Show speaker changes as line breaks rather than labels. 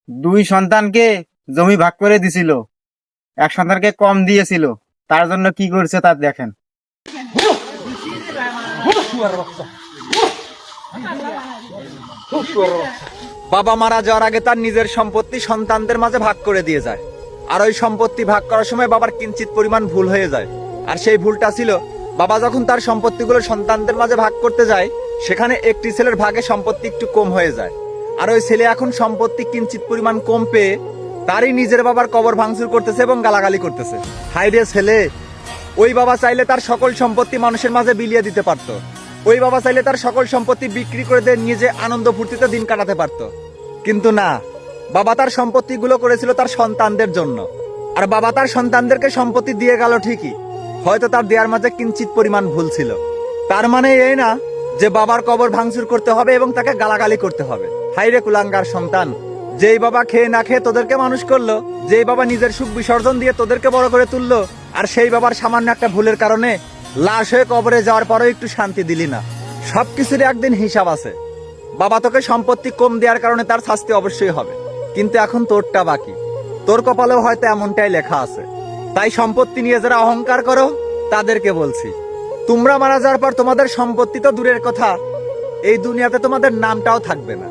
দুই সন্তানকে জমি ভাগ করে দিছিল, এক সন্তানকে কম দিয়েছিল। তার জন্য কি করছে তা দেখেন।
বাবা মারা যাওয়ার আগে তার নিজের সম্পত্তি সন্তানদের মাঝে ভাগ করে দিয়ে যায়। আর ওই সম্পত্তি ভাগ করার সময় বাবার কিঞ্চিত পরিমাণ ভুল হয়ে যায়। আর সেই ভুলটা ছিল, বাবা যখন তার সম্পত্তিগুলো সন্তানদের মাঝে ভাগ করতে যায়, সেখানে একটি ছেলের ভাগে সম্পত্তি একটু কম হয়ে যায়। আর ওই ছেলে এখন সম্পত্তি কিঞ্চিত পরিমাণ কম পেয়ে তারই নিজের বাবার কবর ভাঙচুর করতেছে এবং গালাগালি করতেছে। হাই রে ছেলে, ওই বাবা চাইলে তার সকল সম্পত্তি মানুষের মাঝে বিলিয়ে দিতে পারত। ওই বাবা চাইলে তার সকল সম্পত্তি বিক্রি করে দিয়ে নিজে আনন্দ ফুর্তিতে দিন কাটাতে পারত। কিন্তু না, বাবা তার সম্পত্তিগুলো করেছিল তার সন্তানদের জন্য। আর বাবা তার সন্তানদেরকে সম্পত্তি দিয়ে গেল ঠিকই, হয়তো তার দেওয়ার মাঝে কিঞ্চিত পরিমাণ ভুল ছিল। তার মানে এই না যে বাবার কবর ভাঙচুর করতে হবে এবং তাকে গালাগালি করতে হবে। হাইরে কুলাঙ্গার সন্তান, যেই বাবা খেয়ে না খেয়ে তোদেরকে মানুষ করলো, যেই বাবা নিজের সুখ বিসর্জন দিয়ে তোদেরকে বড় করে তুললো, আর সেই বাবার সামান্য একটা ভুলের কারণে লাশ হয়ে কবরে যাওয়ার পরেও একটু শান্তি দিলি না। সবকিছুরই একদিন হিসাব আছে। বাবা তোকে সম্পত্তি কম দেওয়ার কারণে তার শাস্তি অবশ্যই হবে, কিন্তু এখন তোরটা বাকি। তোর কপালেও হয়তো এমনটাই লেখা আছে। তাই সম্পত্তি নিয়ে যারা অহংকার করো তাদেরকে বলছি, তোমরা মারা যাওয়ার পর তোমাদের সম্পত্তি তো দূরের কথা, এই দুনিয়াতে তোমাদের নামটাও থাকবে না।